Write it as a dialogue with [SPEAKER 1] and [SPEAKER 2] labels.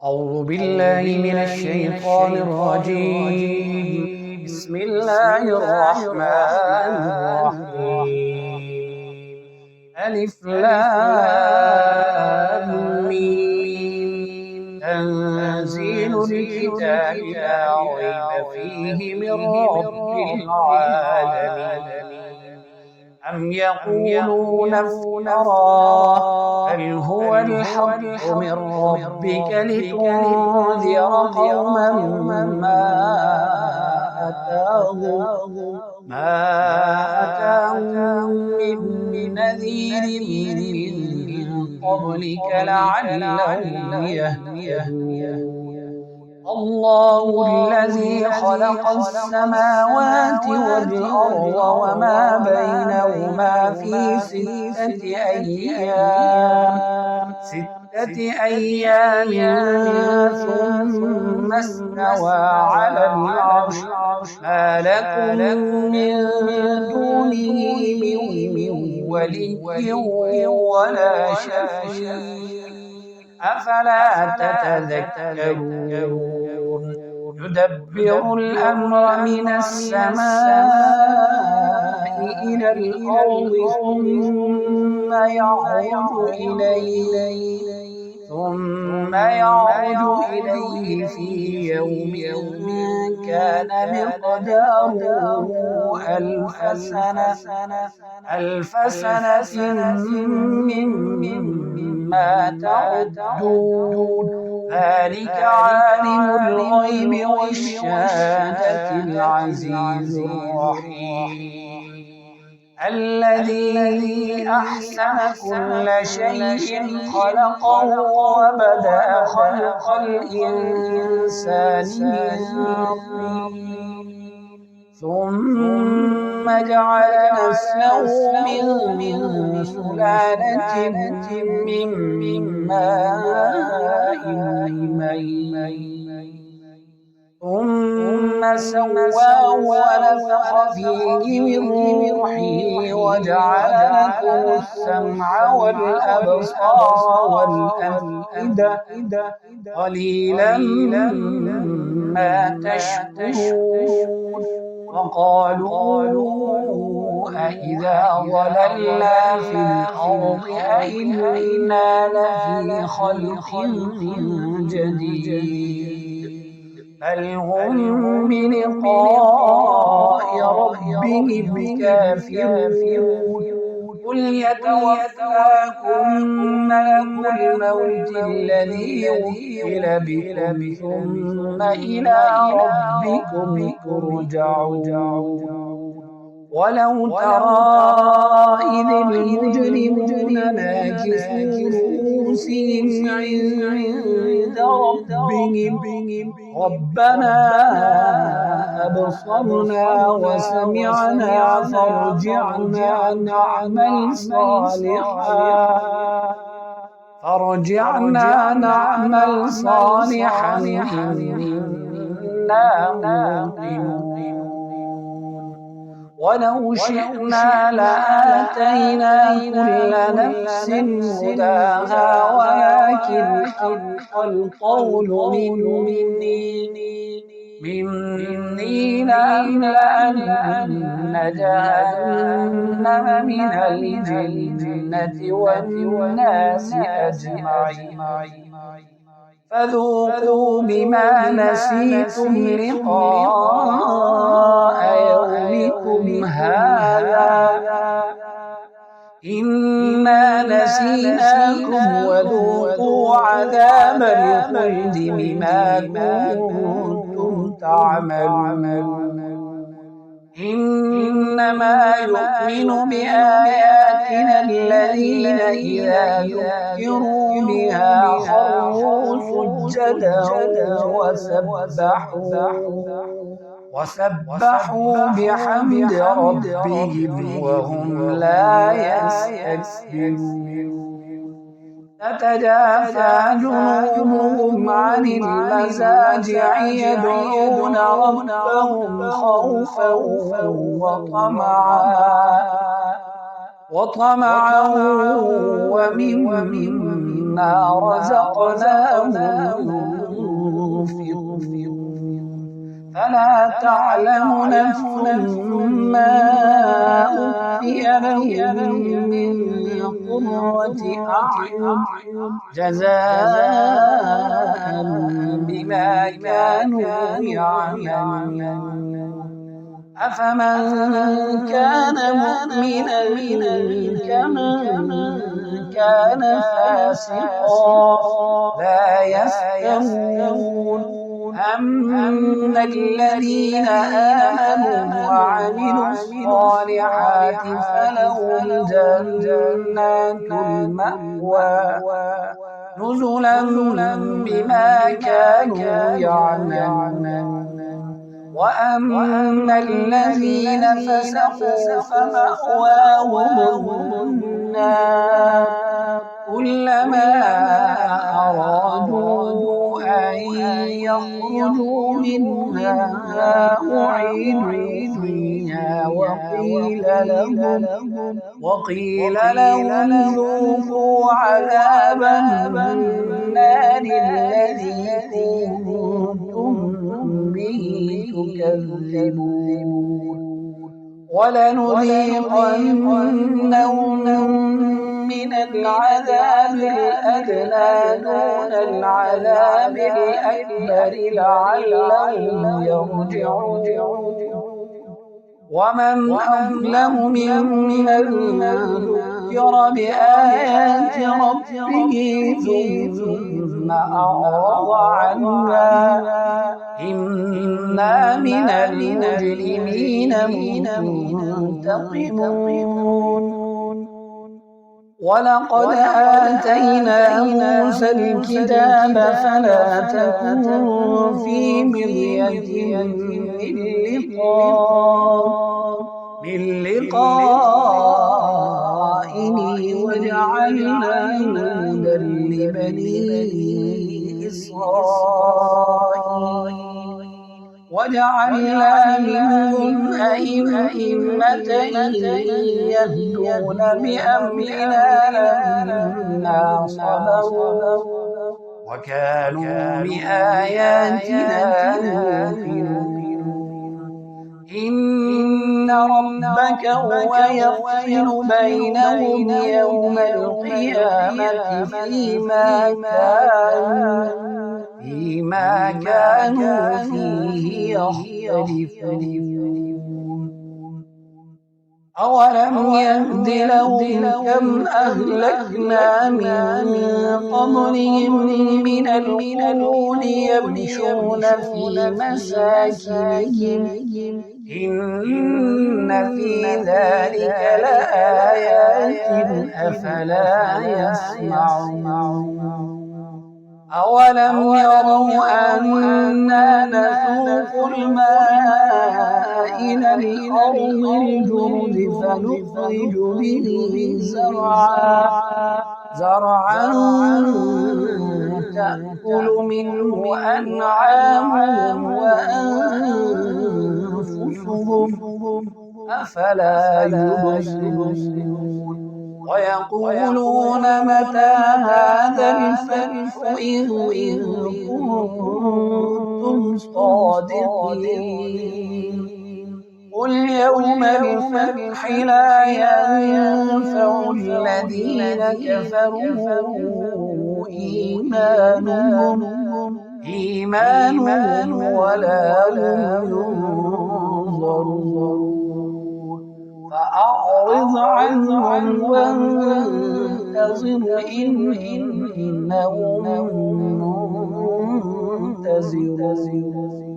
[SPEAKER 1] أعوذ بالله من الشيطان الرجيم. بسم الله الرحمن الرحيم. ألف لام ميم. تنزيل الكتاب لا ريب فيه من رب العالمين. أم يقولون افتراه بل هو الحق من ربك لتنذر قوما ما أتاهم من نذير من قبلك لعلهم يهتدون. الله الذي خلق السماوات والأرض وما بينهما في ستة أيام ثم استوى على العرش. ما لكم من دونه من ولي ولا شفيع أفلا تتذكرون. يدبر الأمر من السماء إلى الأرض ثم يعرج إليه في يوم كان مقداره ألف سنة مما تعدون. ذلك عالم الغيب والشهادة العزيز الرحيم. الذي أحسن كل شيء خلقه وبدأ خلق الإنسان من طين ثم جعل نسله من سلالة من ماء مهين ثم سواه ونفخ فيه من روحه وجعل لكم السمع والأبصار والأفئدة قليلا ما تشكرون. وقالوا أإذا ضللنا في الأرض أإنا لفي خلق جديد بل هم بلقاء ربهم كافرون. قل يتوفاكم ملك الموت الذي وكل بكم ثم إلى ربكم ترجعون. ولو ترى إذ المجرمون ناكسوا رؤوسهم عند ربهم ربنا أبصرنا وسمعنا فارجعنا نعمل صالحا إنا موقنون. ولو شئنا لآتينا كل نفس هداها ولكن حق القول مني لأملأن جهنم من الجنة والناس أجمعين. فذوقوا بما نسيتم لقاء يومكم هذا إنا نسيناكم وذوقوا عذاب الخلد بما كنتم تعملون. إنما يؤمن بآياتنا الذين إذا ذكروا بها خروا سجدا وسبحوا بحمد ربهم وهم لا يستكبرون. تتجافى جنوبهم عن المضاجع يدعون ربهم خوفا وطمعا ومما رزقناهم فلا تعلم نفس ما أخفي لهم من قرة أعين جزاء بما كانوا يعملون أفمن كان مؤمنا كمن كان فاسقا لا يستوون أما الذين آمنوا وعملوا الصالحات فلهم جنات المأوى نزلا بما كانوا يعملون وأما الذين فسقوا فمأواهم النار كلما أرادوا أن يخرجوا منها أعيدوا فيها وقيل لهم ذوقوا عذاب النار الذي كنتم به تكذبون ولنذيقنهم من العذاب الأدنى دون العذاب الأكبر لعلهم يرجعون ومن أظلم ممن ذكر بآيات ربه ثم أعرض عنها إنا من المجرمين منتقمون ولقد آتينا موسى الكتاب فلا تكن في مرية من لقائه وجعلناه هدى لبني إسرائيل وجعلنا منهم أئمة يهدون بأمرنا لما صبروا وكانوا بآياتنا يوقنون إن ربك هو يفصل بينهم يوم القيامة فيما كانوا فيه يختلفون أولم يهد لهم كم أهلكنا من قبلهم من القرون يمشون في مساكنهم إن في ذلك لآيات أفلا يسمعون أولم يروا أنا نسوق الماء إلى الأرض الجرد فنخرج به زرعا تأكل منه أنعامهم وأنفسهم أفلا يبصرون ويقولون متى هذا الفتح إن كنتم صادقين قل يوم الفتح لا ينفع الذين كفروا إيمانهم ولا هم ينظرون فأعرض عنهم وانتظر إنهم منتظرون